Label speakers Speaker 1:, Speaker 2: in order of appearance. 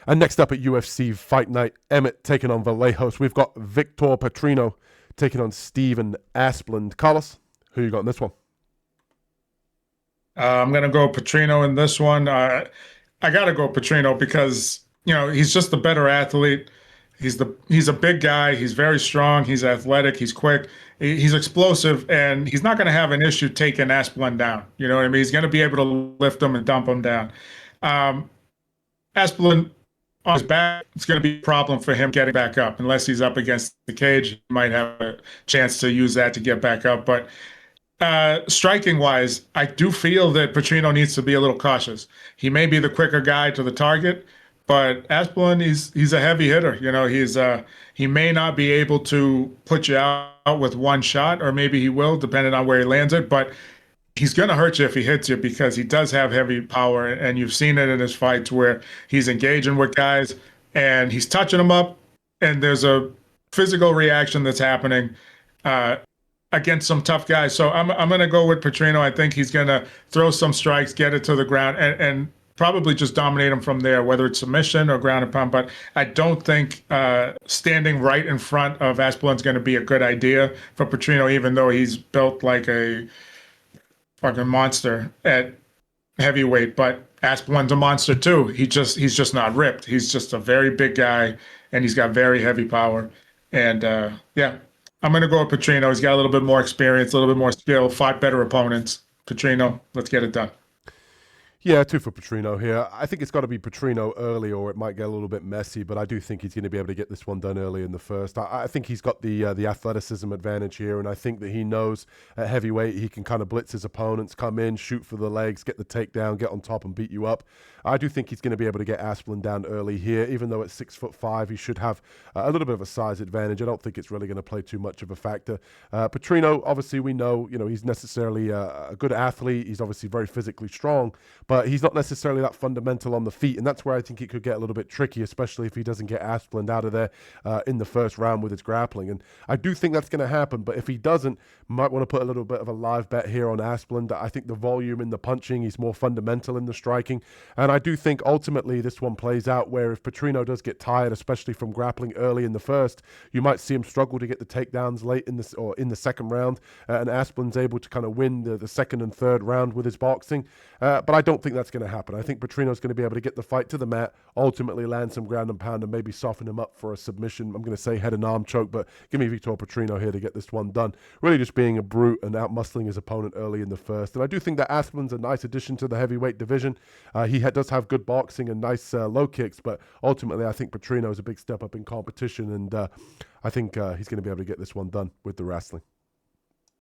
Speaker 1: And next up at UFC Fight Night, Emmett taking on Vallejos. We've got Vitor Petrino taking on Steven Asplund. Carlos, who you got in this one?
Speaker 2: I'm gonna go Petrino in this one. I gotta go Petrino because he's just the better athlete. He's a big guy. He's very strong. He's athletic. He's quick. He's explosive, and he's not gonna have an issue taking Asplund down. You know what I mean? He's gonna be able to lift him and dump him down. Um, Asplund on his back, it's going to be a problem for him getting back up. Unless he's up against the cage, he might have a chance to use that to get back up. But striking wise, I do feel that Petrino needs to be a little cautious. He may be the quicker guy to the target, but Asplund, he's a heavy hitter. He may not be able to put you out with one shot, or maybe he will, depending on where he lands it. But he's going to hurt you if he hits you because he does have heavy power, and you've seen it in his fights where he's engaging with guys and he's touching them up, and there's a physical reaction that's happening uh, against some tough guys. So I'm going to go with Petrino. I think he's going to throw some strikes, get it to the ground, and probably just dominate him from there, whether it's submission or ground and pound. But I don't think standing right in front of Asplund's going to be a good idea for Petrino, even though he's built like a fucking monster at heavyweight. But Asplund's a monster too. He's just not ripped. He's just a very big guy, and he's got very heavy power. And yeah, I'm gonna go with Petrino. He's got a little bit more experience, a little bit more skill, fought better opponents. Petrino, let's get it done.
Speaker 1: Yeah, two for Petrino here. I think it's got to be Petrino early, or it might get a little bit messy. But I do think he's going to be able to get this one done early in the first. I think he's got the athleticism advantage here, and I think that he knows at heavyweight he can kind of blitz his opponents, come in, shoot for the legs, get the takedown, get on top, and beat you up. I do think he's going to be able to get Asplund down early here, even though at 6'5", he should have a little bit of a size advantage. I don't think it's really going to play too much of a factor. Petrino, obviously, we know he's necessarily a good athlete. He's obviously very physically strong, but he's not necessarily that fundamental on the feet, and that's where I think it could get a little bit tricky, especially if he doesn't get Asplund out of there in the first round with his grappling. And I do think that's going to happen, but if he doesn't, might want to put a little bit of a live bet here on Asplund. I think the volume in the punching, he's more fundamental in the striking, and I do think ultimately this one plays out where if Petrino does get tired, especially from grappling early in the first, you might see him struggle to get the takedowns late in this or in the second round, and Asplund's able to kind of win the second and third round with his boxing. But I don't think that's going to happen. I think Petrino's going to be able to get the fight to the mat, ultimately land some ground and pound, and maybe soften him up for a submission. I'm going to say head and arm choke, but give me Vitor Petrino here to get this one done. Really just being a brute and out-muscling his opponent early in the first. And I do think that Asplund's a nice addition to the heavyweight division. He does have good boxing and nice low kicks, but ultimately I think Petrino is a big step up in competition, and I think he's going to be able to get this one done with the wrestling.